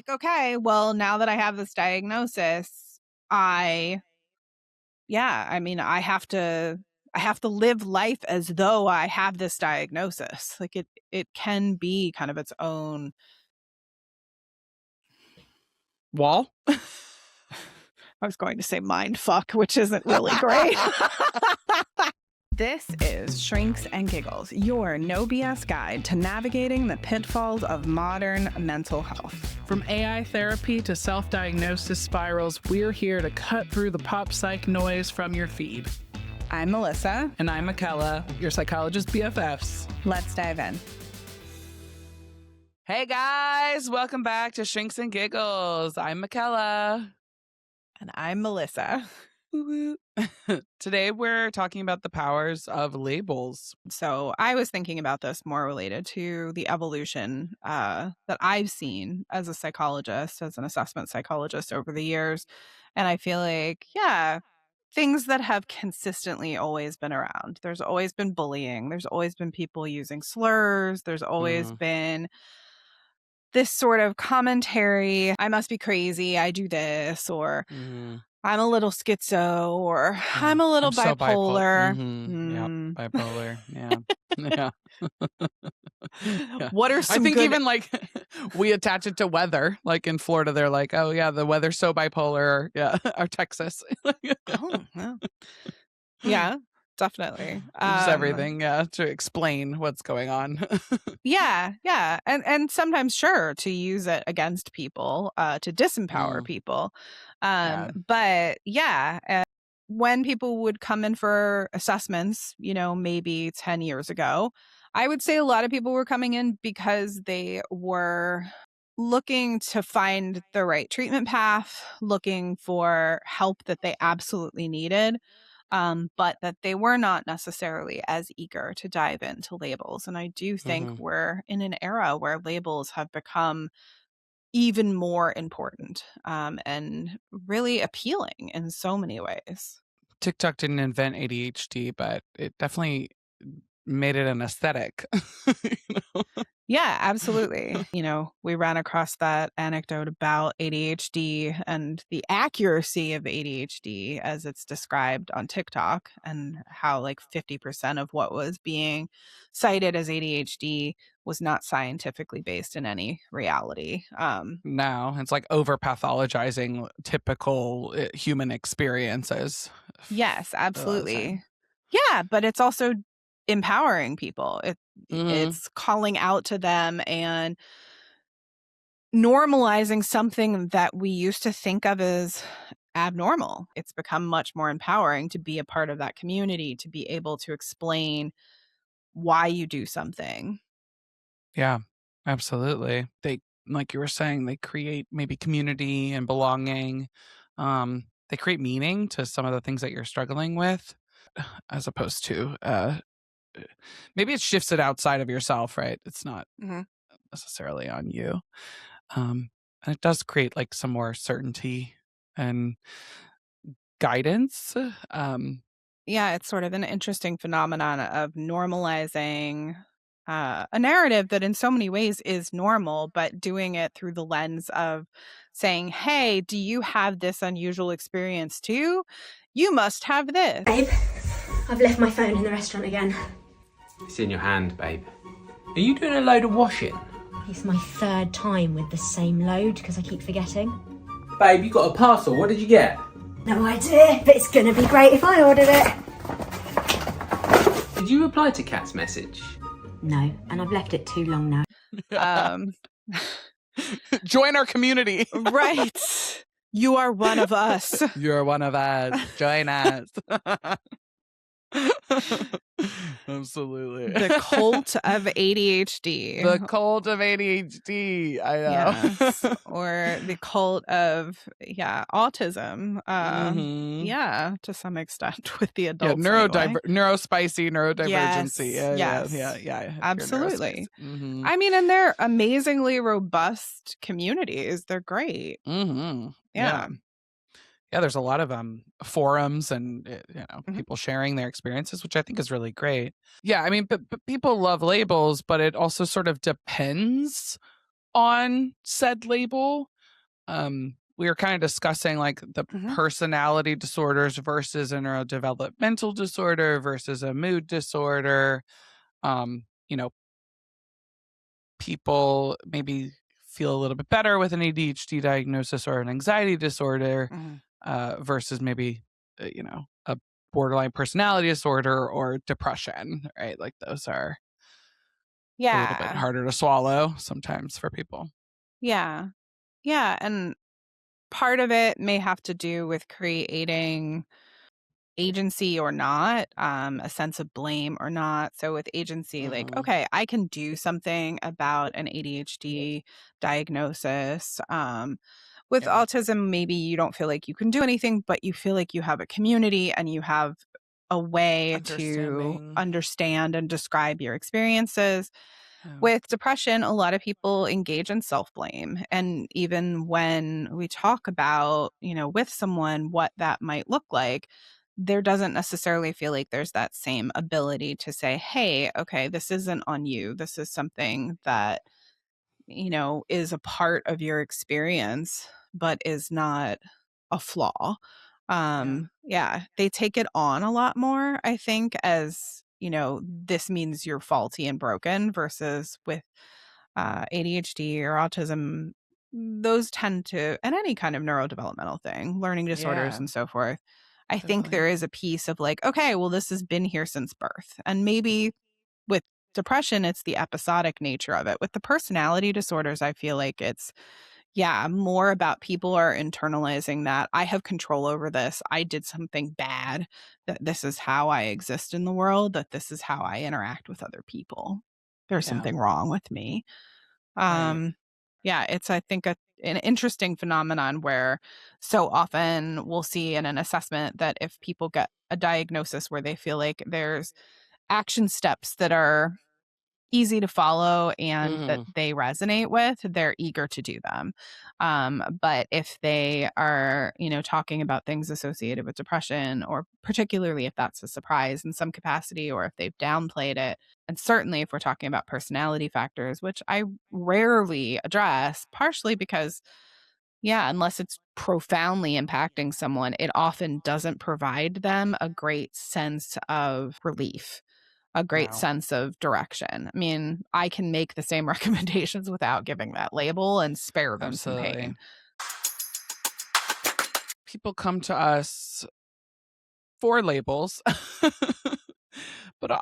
like, okay, well, now that I have this diagnosis, I have to live life as though I have this diagnosis. Like it can be kind of its own wall. I was going to say mind fuck, which isn't really great. This is Shrinks and Giggles, your no BS guide to navigating the pitfalls of modern mental health. From AI therapy to self-diagnosis spirals, we're here to cut through the pop psych noise from your feed. I'm Melissa. And I'm Michaela, your psychologist BFFs. Let's dive in. Hey guys, welcome back to Shrinks and Giggles. I'm Michaela. And I'm Melissa. Today we're talking about the powers of labels. So I was thinking about this more related to the evolution that I've seen as a psychologist, as an assessment psychologist over the years. And I feel like, things that have consistently always been around. There's always been bullying. There's always been people using slurs. There's always been this sort of commentary, I must be crazy, I do this, or I'm a little schizo, or I'm a little bipolar. Yeah, bipolar. Yeah. Yeah. What are some I think good... even like we attach it to weather. Like in Florida, they're like, oh yeah, the weather's so bipolar. Yeah, or Texas. Oh, well. Yeah, definitely. Just everything, to explain what's going on. Yeah. And sometimes, sure, to use it against people, to disempower people. But when people would come in for assessments, maybe 10 years ago, I would say a lot of people were coming in because they were looking to find the right treatment path, looking for help that they absolutely needed. But that they were not necessarily as eager to dive into labels. And I do think we're in an era where labels have become even more important and really appealing in so many ways. TikTok didn't invent ADHD, but it definitely made it an aesthetic. Yeah, absolutely. We ran across that anecdote about ADHD and the accuracy of ADHD as it's described on TikTok, and how like 50% of what was being cited as ADHD was not scientifically based in any reality. No, it's like over pathologizing typical human experiences. Yes, absolutely. Yeah, but it's also empowering people. It's calling out to them and normalizing something that we used to think of as abnormal. It's become much more empowering to be a part of that community, to be able to explain why you do something. Yeah, absolutely. They, like you were saying, they create maybe community and belonging. They create meaning to some of the things that you're struggling with, as opposed to maybe it shifts it outside of yourself, right? It's not necessarily on you. And it does create like some more certainty and guidance. Yeah, it's sort of an interesting phenomenon of normalizing a narrative that in so many ways is normal, but doing it through the lens of saying, hey, do you have this unusual experience too? You must have this. Babe, I've left my phone in the restaurant again. It's in your hand, babe. Are you doing a load of washing? It's my third time with the same load because I keep forgetting. Babe, you got a parcel. What did you get? No idea, but it's gonna be great if I ordered it. Did you reply to Kat's message? No, and I've left it too long now. Join our community. Right. You are one of us. You're one of us. Join us. Absolutely. The cult of ADHD. The cult of ADHD. I know. Yes. Or the cult of autism. Yeah, to some extent with the adults. Neurospicy, neurodivergency. Yes. Absolutely. I mean, and they're amazingly robust communities. They're great. Yeah, there's a lot of forums and people sharing their experiences, which I think is really great. Yeah, I mean, but people love labels, but it also sort of depends on said label. We were kind of discussing like the personality disorders versus a neurodevelopmental disorder versus a mood disorder. You know, people maybe feel a little bit better with an ADHD diagnosis or an anxiety disorder versus maybe, a borderline personality disorder or depression, right? Like those are a little bit harder to swallow sometimes for people. Yeah. Yeah. And part of it may have to do with creating agency or not, a sense of blame or not. So with agency, like, okay, I can do something about an ADHD diagnosis. With Yeah. autism, maybe you don't feel like you can do anything, but you feel like you have a community and you have a way to Understanding. understand and describe your experiences. With depression, a lot of people engage in self-blame. And even when we talk about, with someone what that might look like, there doesn't necessarily feel like there's that same ability to say, hey, okay, this isn't on you. This is something that, is a part of your experience, but is not a flaw. Yeah, they take it on a lot more, I think, as, this means you're faulty and broken versus with ADHD or autism, those tend to, and any kind of neurodevelopmental thing, learning disorders Yeah, and so forth. I think there definitely. is a piece of like, okay, well, this has been here since birth. And maybe with depression, it's the episodic nature of it. With the personality disorders, I feel like it's, yeah, more about people are internalizing that I have control over this. I did something bad, that this is how I exist in the world, that this is how I interact with other people. There's Yeah. something wrong with me. Right. Yeah, it's, I think, an interesting phenomenon where so often we'll see in an assessment that if people get a diagnosis where they feel like there's action steps that are easy to follow and that they resonate with, they're eager to do them. But if they are, talking about things associated with depression, or particularly if that's a surprise in some capacity, or if they've downplayed it, and certainly if we're talking about personality factors, which I rarely address, partially because, yeah, unless it's profoundly impacting someone, it often doesn't provide them a great sense of relief, a great No. sense of direction. I mean, I can make the same recommendations without giving that label and spare them some Absolutely. pain. People come to us for labels, but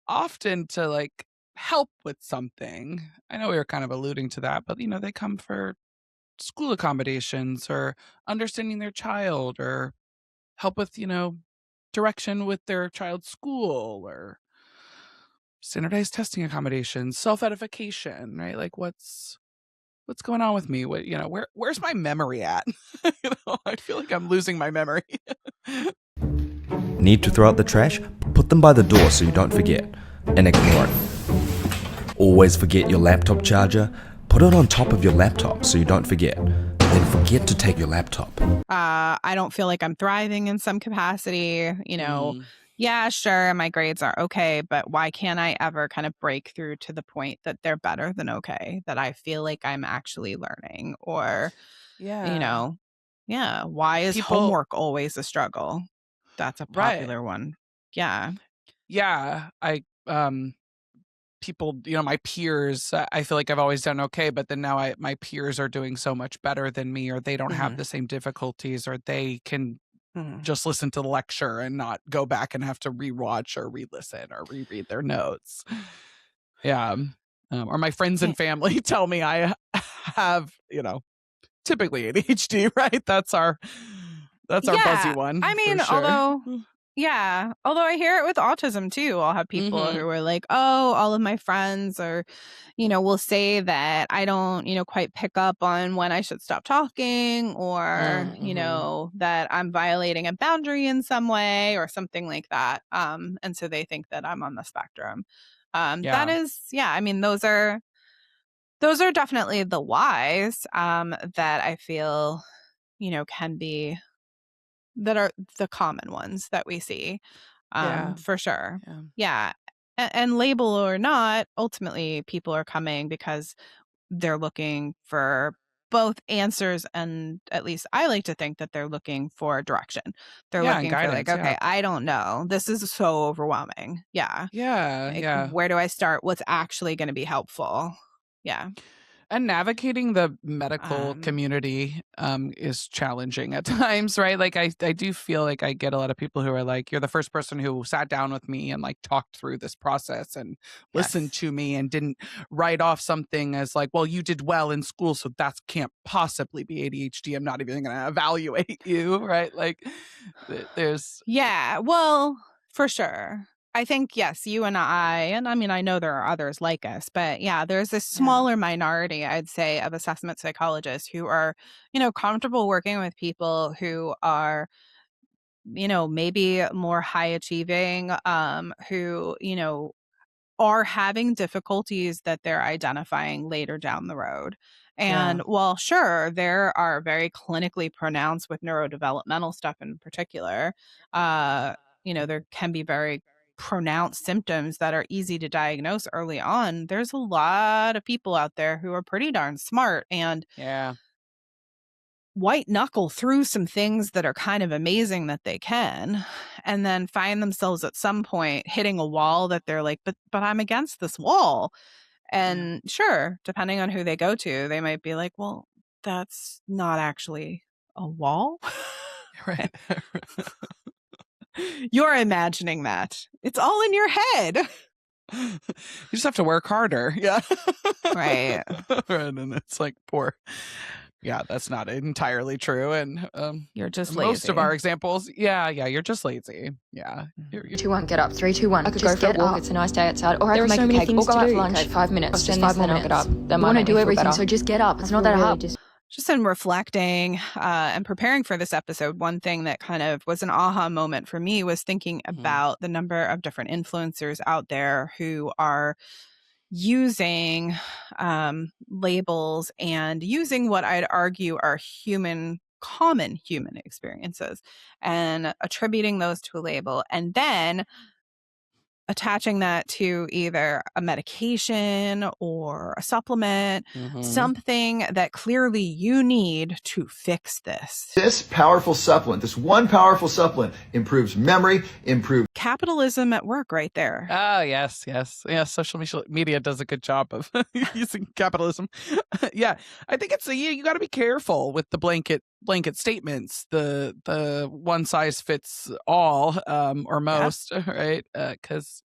often to like help with something. I know we were kind of alluding to that, but they come for school accommodations or understanding their child or help with, direction with their child's school or standardized testing accommodations, self-edification, right? Like what's going on with me? What, where's my memory at? I feel like I'm losing my memory. Need to throw out the trash? Put them by the door so you don't forget, and ignore it. Always forget your laptop charger? Put it on top of your laptop so you don't forget. Then forget to take your laptop. I don't feel like I'm thriving in some capacity, Yeah, sure, my grades are okay, but why can't I ever kind of break through to the point that they're better than okay, that I feel like I'm actually learning? Or, Yeah. yeah, why is People, homework always a struggle? That's a right. popular one. Yeah. Yeah. People, my peers, I feel like I've always done okay, but then now my peers are doing so much better than me, or they don't have the same difficulties, or they can just listen to the lecture and not go back and have to rewatch or re-listen or reread their notes. Yeah. Or my friends and family tell me I have, typically ADHD, right? That's our buzzy Yeah. one I for mean, sure. although I hear it with autism too. I'll have people who are like, oh, all of my friends are, will say that I don't, quite pick up on when I should stop talking, or, that I'm violating a boundary in some way or something like that. And so they think that I'm on the spectrum. That Yeah. is, yeah, I mean, those are definitely the whys, that I feel, can be, that are the common ones that we see, Yeah. for sure. Yeah. Yeah. And label or not, ultimately people are coming because they're looking for both answers, and at least I like to think that they're looking for direction. They're Yeah, and looking for like, guidance, okay, yeah. I don't know. This is so overwhelming. Yeah. Yeah, Like, yeah. where do I start? What's actually going to be helpful? Yeah. And navigating the medical community is challenging at times, right? Like I do feel like I get a lot of people who are like, you're the first person who sat down with me and like talked through this process and listened to me and didn't write off something as like, well, you did well in school, so that can't possibly be ADHD. I'm not even going to evaluate you, right? Like there's... Yeah, well, for sure. I think, yes, you and I mean, I know there are others like us, but yeah, there's a smaller minority, I'd say, of assessment psychologists who are, comfortable working with people who are, maybe more high achieving, who, are having difficulties that they're identifying later down the road. And while sure, there are very clinically pronounced with neurodevelopmental stuff in particular, there can be very pronounced symptoms that are easy to diagnose early on. There's a lot of people out there who are pretty darn smart and white knuckle through some things that are kind of amazing that they can, and then find themselves at some point hitting a wall that they're like, but I'm against this wall. And sure, depending on who they go to, they might be like, well, that's not actually a wall. Right. You're imagining that. It's all in your head. You just have to work harder. Yeah. Right. And it's like, poor. Yeah, that's not entirely true. And you're just most lazy. of our examples, you're just lazy. Yeah. 2-1, get up. 3-2-1. I could just go for a get walk. up. It's a nice day outside. Or There I are can so make many a cake. things Or go to out do. for lunch. Okay, 5 minutes. It's Just just 5 5 minutes. minutes. I'll get up. That You want to might make do me feel everything, better. so just get up. It's not that hard. Just in reflecting and preparing for this episode, one thing that kind of was an aha moment for me was thinking about the number of different influencers out there who are using labels and using what I'd argue are common human experiences and attributing those to a label, and then attaching that to either a medication or a supplement, something that clearly you need to fix this. This powerful supplement, this one powerful supplement, improves memory, improves capitalism at work right there. Oh, yes. Yeah, social media does a good job of using capitalism. Yeah, I think it's you got to be careful with the blanket statements, the one size fits all or most, right? Because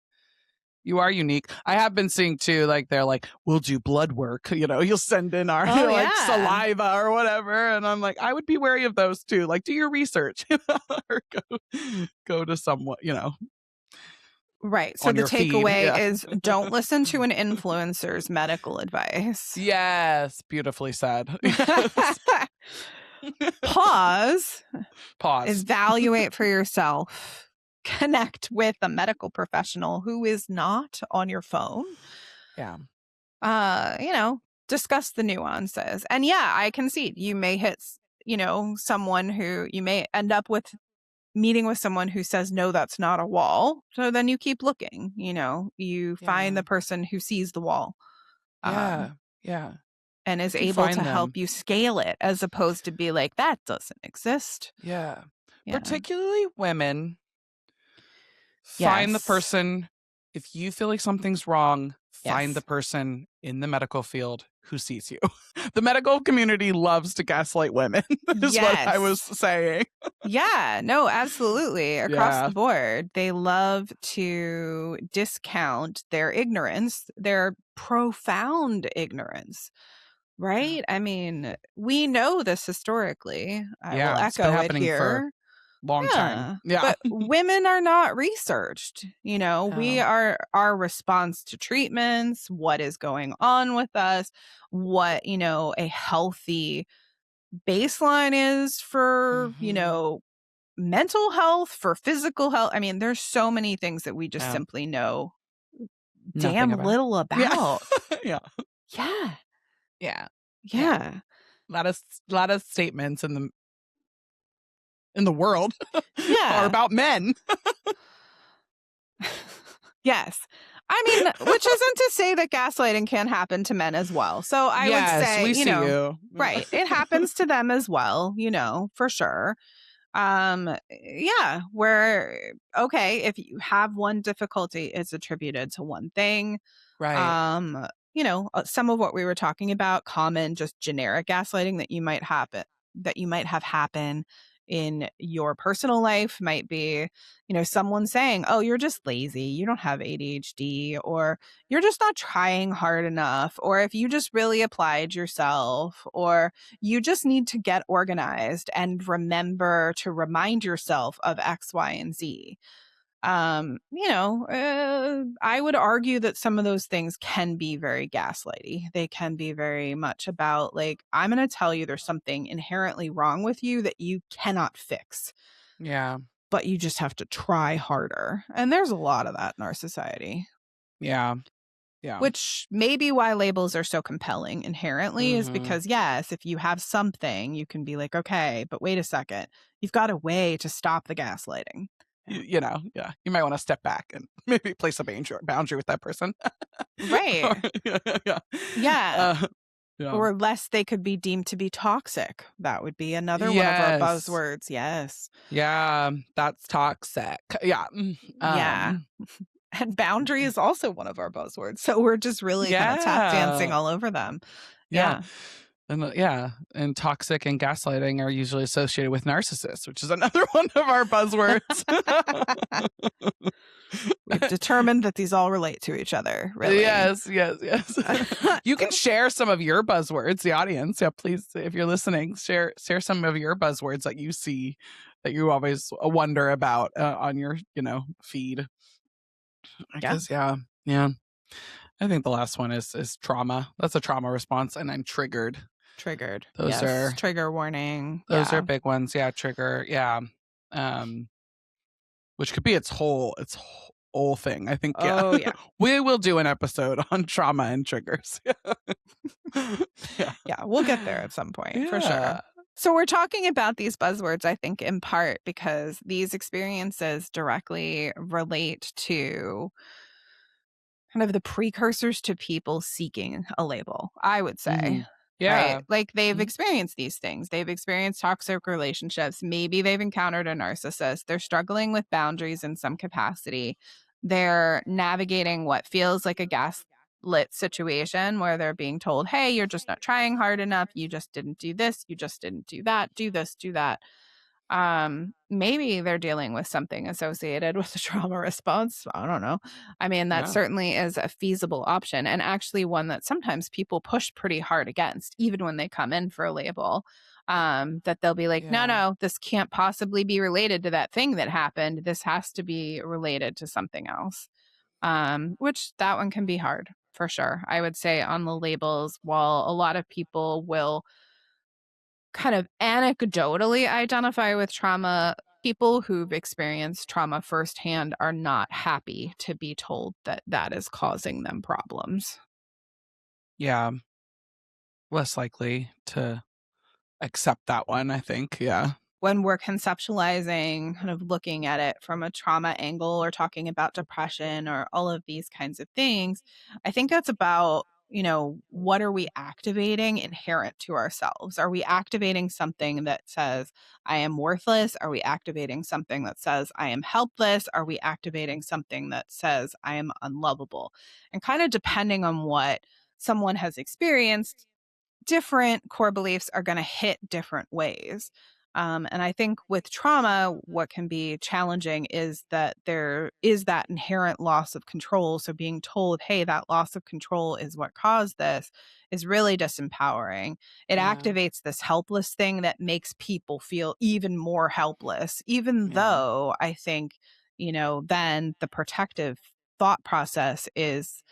you are unique. I have been seeing too, like they're like, we'll do blood work. You'll send in our like saliva or whatever, and I'm like, I would be wary of those too. Like, do your research, or go to someone, Right. So the takeaway is don't listen to an influencer's medical advice. Yes. Beautifully said. Pause. Evaluate for yourself. Connect with a medical professional who is not on your phone. Yeah. Discuss the nuances. And I concede you may hit, someone who you may end up with meeting with someone who says, no, that's not a wall. So then you keep looking, you find the person who sees the wall. Yeah. And is able to help you scale it, as opposed to be like, that doesn't exist. Yeah. Particularly women. Find the person. If you feel like something's wrong, find the person in the medical field who sees you. The medical community loves to gaslight women, is what I was saying. Yeah, no, absolutely. Across the board, they love to discount their ignorance, their profound ignorance. Right? I mean, we know this historically. I will echo it here. For long time. Yeah. But women are not researched. We are our response to treatments, what is going on with us, what, a healthy baseline is for, mental health, for physical health. I mean, there's so many things that we just simply know damn little about. Yeah. Yeah. A lot of statements in the world are about men. Yes. I mean, which isn't to say that gaslighting can happen to men as well. So I would say, we see you. right, it happens to them as well, for sure. Yeah, where, okay, if you have one difficulty, it's attributed to one thing. Right. Some of what we were talking about, common, just generic gaslighting that you might have happen in your personal life might be, someone saying, oh, you're just lazy, you don't have ADHD, or you're just not trying hard enough, or if you just really applied yourself, or you just need to get organized and remember to remind yourself of X, Y, and Z. I would argue that some of those things can be very gaslighty. They can be very much about, like, I'm going to tell you there's something inherently wrong with you that you cannot fix. Yeah. But you just have to try harder. And there's a lot of that in our society. Yeah. Yeah. Which may be why labels are so compelling inherently, is because, yes, if you have something, you can be like, okay, but wait a second, you've got a way to stop the gaslighting. You might want to step back and maybe place a boundary with that person. Right. Yeah. Yeah. Or lest they could be deemed to be toxic. That would be another one of our buzzwords. Yes. Yeah, that's toxic. Yeah. Yeah. And boundary is also one of our buzzwords. So we're just really kind of tap dancing all over them. Yeah. And toxic and gaslighting are usually associated with narcissists, which is another one of our buzzwords. We've determined that these all relate to each other, really. Yes. You can share some of your buzzwords, the audience. Yeah, please, if you're listening, share some of your buzzwords that you see, that you always wonder about on your, feed. I guess, yeah. I think the last one is trauma. That's a trauma response, and I'm triggered. Those are trigger warning. Those are big ones. Yeah, trigger. Yeah. Which could be its whole thing. I think. Yeah. Oh yeah. We will do an episode on trauma and triggers. Yeah, we'll get there at some point for sure. So we're talking about these buzzwords, I think, in part because these experiences directly relate to kind of the precursors to people seeking a label, I would say. Yeah. Right? Like, they've experienced these things. They've experienced toxic relationships. Maybe they've encountered a narcissist. They're struggling with boundaries in some capacity. They're navigating what feels like a gaslit situation where they're being told, hey, you're just not trying hard enough. You just didn't do this. You just didn't do that. Do this, do that. Maybe they're dealing with something associated with the trauma response. I don't know. I mean, that certainly is a feasible option, and actually one that sometimes people push pretty hard against, even when they come in for a label. That they'll be like, no, this can't possibly be related to that thing that happened. This has to be related to something else. Which that one can be hard for sure. I would say on the labels, while a lot of people will kind of anecdotally identify with trauma, people who've experienced trauma firsthand are not happy to be told that that is causing them problems. Yeah. Less likely to accept that one, I think. Yeah. When we're conceptualizing, kind of looking at it from a trauma angle or talking about depression or all of these kinds of things, I think that's about, what are we activating inherent to ourselves? Are we activating something that says, I am worthless? Are we activating something that says, I am helpless? Are we activating something that says, I am unlovable? And kind of depending on what someone has experienced, different core beliefs are going to hit different ways. And I think with trauma, what can be challenging is that there is that inherent loss of control. So being told, hey, that loss of control is what caused this is really disempowering. It activates this helpless thing that makes people feel even more helpless, even though I think, then the protective thought process is,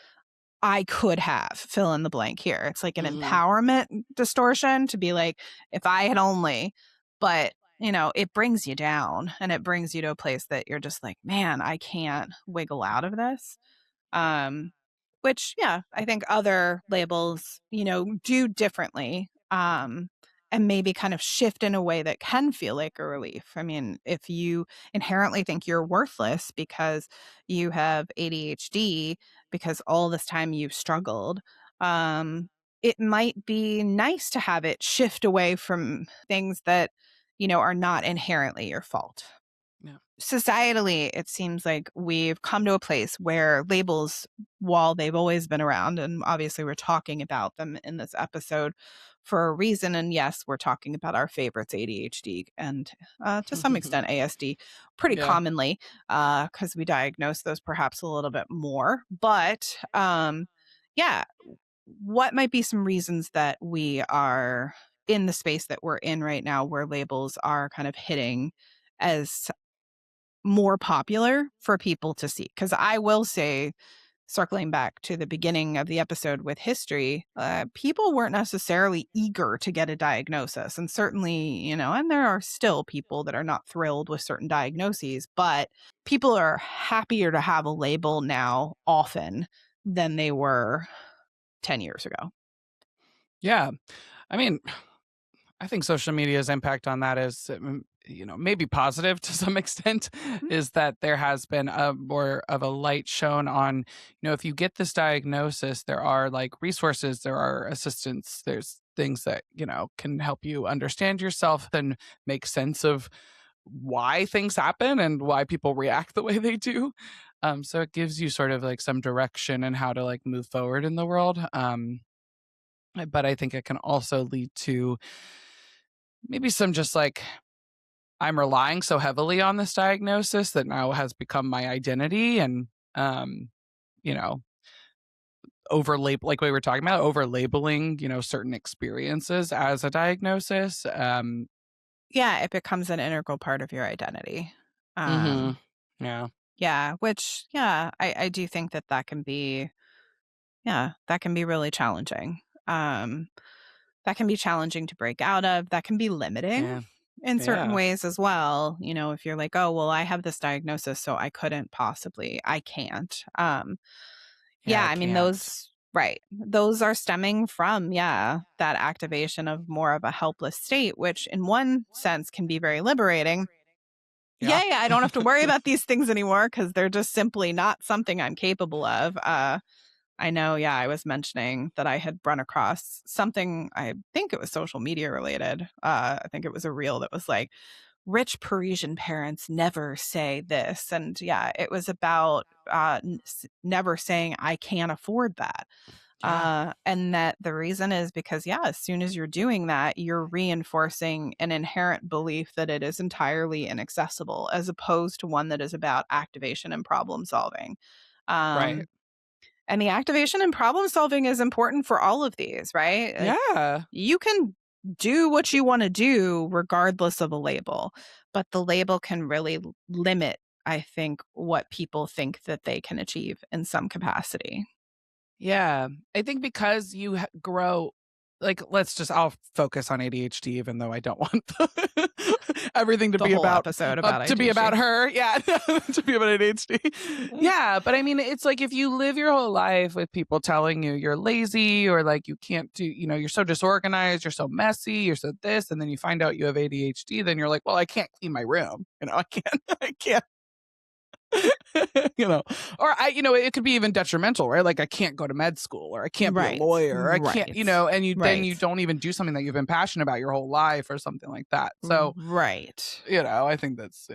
I could have fill in the blank here. It's like an empowerment distortion to be like, if I had only, but it brings you down, and it brings you to a place that you're just like, man, I can't wiggle out of this. Which, I think other labels, do differently. and maybe kind of shift in a way that can feel like a relief. I mean, if you inherently think you're worthless because you have ADHD, because all this time you've struggled, it might be nice to have it shift away from things that, are not inherently your fault. Yeah. Societally, it seems like we've come to a place where labels, while they've always been around, and obviously we're talking about them in this episode for a reason. And yes, we're talking about our favorites, ADHD and to some extent ASD, pretty Yeah. commonly, because we diagnose those perhaps a little bit more. But yeah, what might be some reasons that we are in the space that we're in right now where labels are kind of hitting as more popular for people to see? Because I will say, circling back to the beginning of the episode with history, people weren't necessarily eager to get a diagnosis. And certainly, and there are still people that are not thrilled with certain diagnoses, but people are happier to have a label now often than they were 10 years ago. Yeah. I mean, I think social media's impact on that is, maybe positive to some extent, is that there has been a more of a light shown on, if you get this diagnosis, there are like resources, there are assistance, there's things that, can help you understand yourself and make sense of why things happen and why people react the way they do. So it gives you sort of like some direction and how to like move forward in the world. But I think it can also lead to maybe some just like, I'm relying so heavily on this diagnosis that now has become my identity, and you know over label, like we were talking about, over labeling certain experiences as a diagnosis. Yeah, it becomes an integral part of your identity. Mhm. Yeah. Yeah, which, I do think that can be, that can be really challenging. That can be challenging to break out of. That can be limiting Yeah. in certain Yeah. ways as well. If you're like, oh, well, I have this diagnosis, so I can't. Yeah, Yeah, I I mean, can't. right. Those are stemming from, that activation of more of a helpless state, which in one sense can be very liberating. Yeah. Yay, I don't have to worry about these things anymore because they're just simply not something I'm capable of. I know, I was mentioning that I had run across something, I think it was social media related. I think it was a reel that was like, rich Parisian parents never say this. And it was about never saying, I can't afford that. Yeah. And that the reason is because, as soon as you're doing that, you're reinforcing an inherent belief that it is entirely inaccessible, as opposed to one that is about activation and problem solving. Right. And the activation and problem solving is important for all of these, right? Like, Yeah. you can do what you want to do regardless of a label, but the label can really limit, I think, what people think that they can achieve in some capacity. Yeah. I think because you grow, like, I'll focus on ADHD, even though I don't want everything to The be whole about episode about to be about ADHD. her. Yeah. To be about ADHD. Yeah. But I mean, it's like if you live your whole life with people telling you you're lazy or like you can't do, you're so disorganized, you're so messy, you're so this, and then you find out you have ADHD, then you're like, well, I can't clean my room. I can't or it could be even detrimental, right? Like I can't go to med school, or I can't be a Right. lawyer, or I can't, and then you Right. don't even do something that you've been passionate about your whole life or something like that. So, right. I think that's,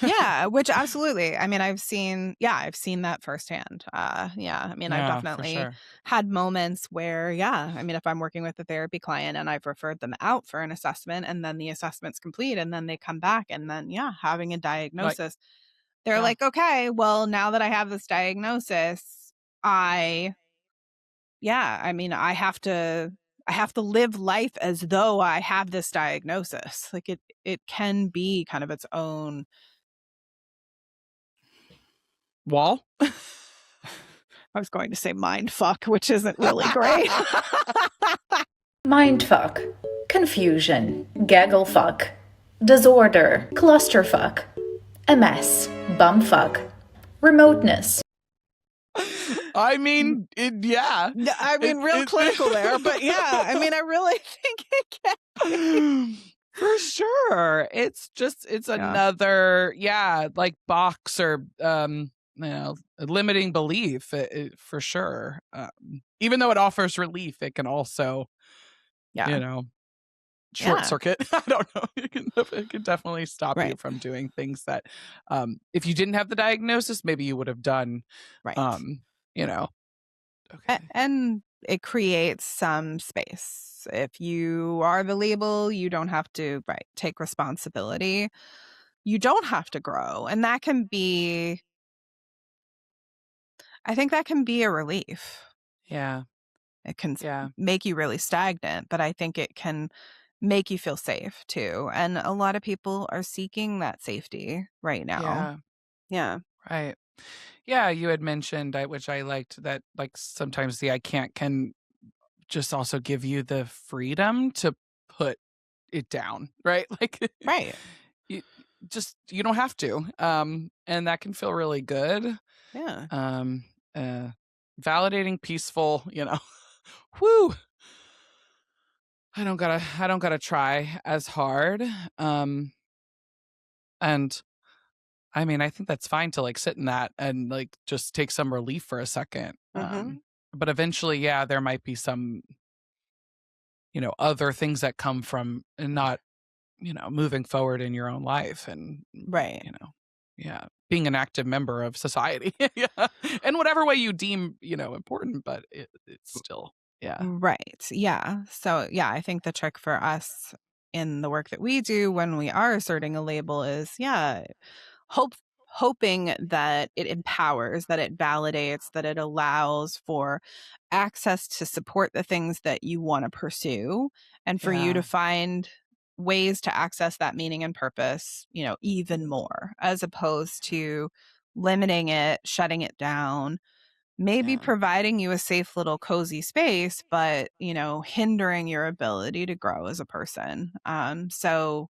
Yeah, which absolutely. I mean, I've seen that firsthand. I mean, I've yeah, for definitely sure. had moments where, I mean, if I'm working with a therapy client and I've referred them out for an assessment and then the assessment's complete and then they come back and then, having a Like, diagnosis, they're yeah, like, okay, well, now that I have this diagnosis, I mean, I have to live life as though I have this diagnosis. Like it can be kind of its own wall. I was going to say mind fuck, which isn't really great. Mindfuck, confusion, gaggle fuck, disorder, clusterfuck, a mess, bumfuck, remoteness. I mean, yeah. I mean, real clinical there, but I mean, I really think it can For sure. It's another, like box or, a limiting belief for sure. Even though it offers relief, it can also, Yeah. short Yeah. circuit. I don't know. It can definitely stop you Right. from doing things that, if you didn't have the diagnosis, maybe you would have done, Right. Okay. And it creates some space. If you are the label, you don't have to take responsibility. You don't have to grow. And that can be, I think that can be a relief. Yeah. It can Yeah. make you really stagnant, but I think it can make you feel safe too. And a lot of people are seeking that safety right now. Yeah. Yeah. Right. Yeah, you had mentioned, which I liked, that like sometimes the I can't can just also give you the freedom to put it down, right? Like, Right. you you don't have to. And that can feel really good. Yeah. Validating, peaceful, whoo. I don't gotta try as hard. And I mean, I think that's fine to like sit in that and like just take some relief for a second. But eventually, there might be some, other things that come from not, moving forward in your own life and, Right. being an active member of society. Yeah. In whatever way you deem, important, but it's still, Right. Yeah. So, yeah, I think the trick for us in the work that we do when we are asserting a label is, hope hoping that it empowers, that it validates, that it allows for access to support the things that you want to pursue and for you to find ways to access that meaning and purpose, even more, as opposed to limiting it, shutting it down, maybe providing you a safe little cozy space, but, hindering your ability to grow as a person. So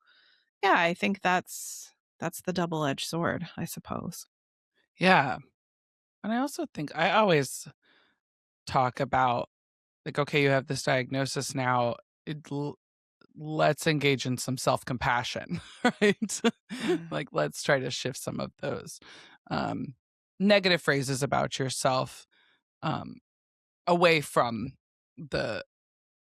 yeah, I think that's the double-edged sword, I suppose. Yeah. And I also think I always talk about like, okay, you have this diagnosis now. Let's engage in some self-compassion, right? Like, let's try to shift some of those um, negative phrases about yourself um, away from the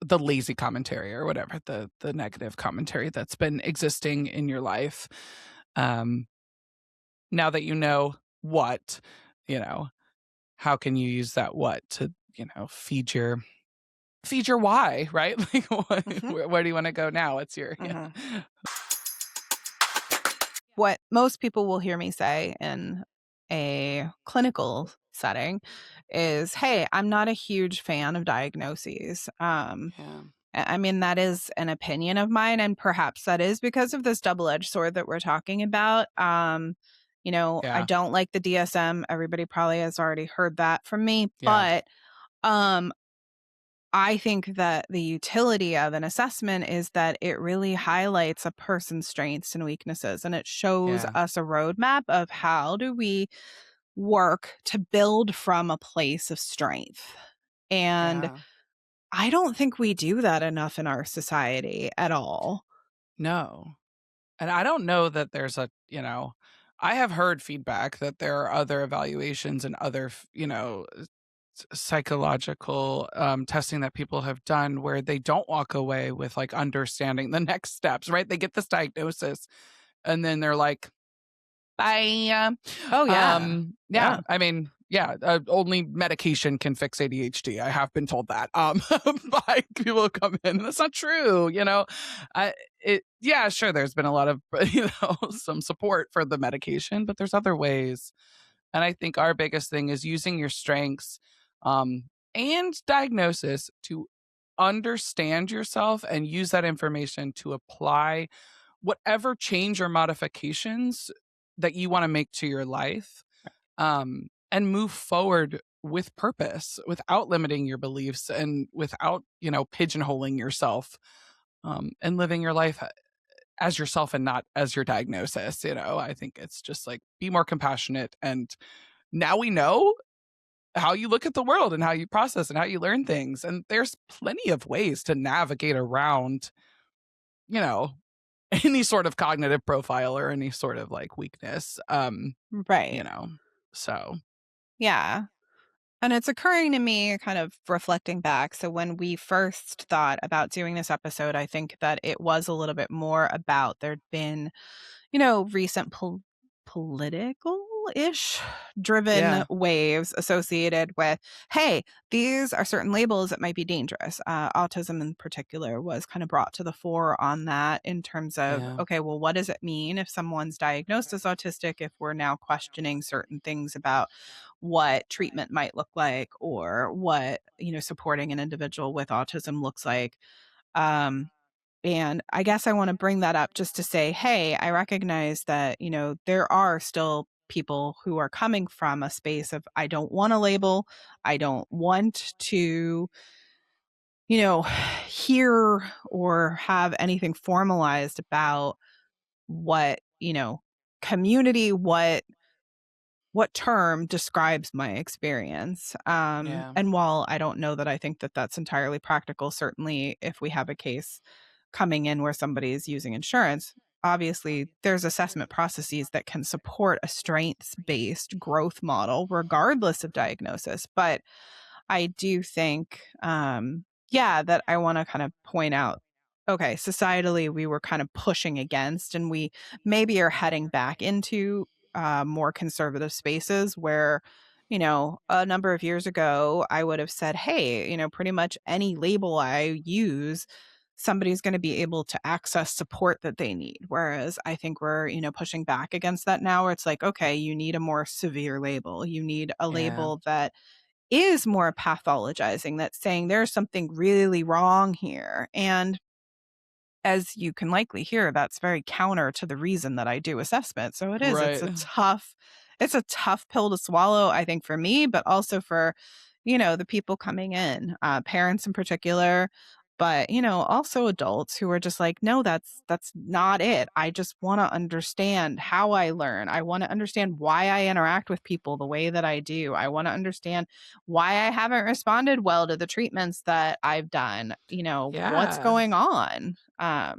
lazy commentary or whatever the negative commentary that's been existing in your life. Um, now that you know what, you know, how can you use that what to feed your why, right? Like, where do you want to go now? What's your What most people will hear me say in a clinical setting is, "Hey, I'm not a huge fan of diagnoses." I mean, that is an opinion of mine, and perhaps that is because of this double-edged sword that we're talking about. I Yeah. don't like the DSM. Everybody probably has already heard that from me, Yeah. but um, I think that the utility of an assessment is that it really highlights a person's strengths and weaknesses, and it shows Yeah. us a roadmap of how do we work to build from a place of strength. And Yeah. I don't think we do that enough in our society at all. No. And I don't know that there's I have heard feedback that there are other evaluations and other, psychological testing that people have done where they don't walk away with like understanding the next steps, right? They get this diagnosis and then they're like, bye. Oh, yeah. Yeah. I mean, only medication can fix ADHD. I have been told that by people who come in. That's not true. Sure. There's been a lot of some support for the medication, but there's other ways. And I think our biggest thing is using your strengths and diagnosis to understand yourself and use that information to apply whatever change or modifications that you want to make to your life, and move forward with purpose without limiting your beliefs and without, pigeonholing yourself, and living your life as yourself and not as your diagnosis. I think it's just like be more compassionate. And now we know how you look at the world and how you process and how you learn things. And there's plenty of ways to navigate around you know, any sort of cognitive profile or any sort of like weakness. Right. You know, so. Yeah. And it's occurring to me kind of reflecting back. So when we first thought about doing this episode, I think that it was a little bit more about there'd been, recent political-ish driven Yeah. waves associated with, hey, these are certain labels that might be dangerous. Autism in particular was kind of brought to the fore on that in terms of, Yeah. okay, well, what does it mean if someone's diagnosed as autistic, if we're now questioning certain things about what treatment might look like or what, supporting an individual with autism looks like. Um, and I guess I want to bring that up just to say, hey, I recognize that, there are still people who are coming from a space of, I don't want a label. I don't want to, hear or have anything formalized about what, community, what term describes my experience. Yeah. And while I don't know that I think that that's entirely practical, certainly if we have a case coming in where somebody is using insurance, obviously there's assessment processes that can support a strengths-based growth model regardless of diagnosis. But I do think, that I want to kind of point out, okay, societally, we were kind of pushing against, and we maybe are heading back into more conservative spaces where, a number of years ago, I would have said, hey, pretty much any label I use, somebody's going to be able to access support that they need. Whereas I think we're, pushing back against that now, where it's like, okay, you need a more severe label. You need a Yeah. label that is more pathologizing, that's saying there's something really wrong here. And as you can likely hear, that's very counter to the reason that I do assessment. So it is, Right. it's a tough pill to swallow, I think, for me, but also for, the people coming in, parents in particular, but, also adults who are just like, no, that's not it. I just want to understand how I learn. I want to understand why I interact with people the way that I do. I want to understand why I haven't responded well to the treatments that I've done. What's Yeah. going on? Yeah.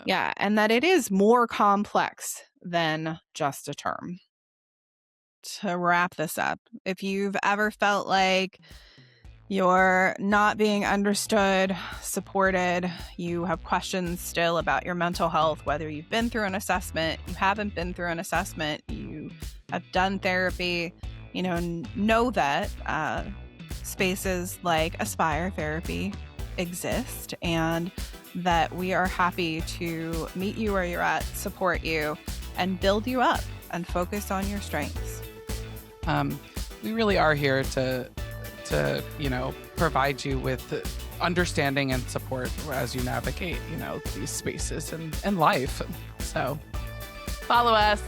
Yeah, and that it is more complex than just a term. To wrap this up, if you've ever felt like you're not being understood, supported, you have questions still about your mental health, whether you've been through an assessment, you haven't been through an assessment, you have done therapy, know that spaces like Aspire Therapy exist and that we are happy to meet you where you're at, support you, and build you up and focus on your strengths. We really are here to provide you with understanding and support as you navigate, these spaces in life. So follow us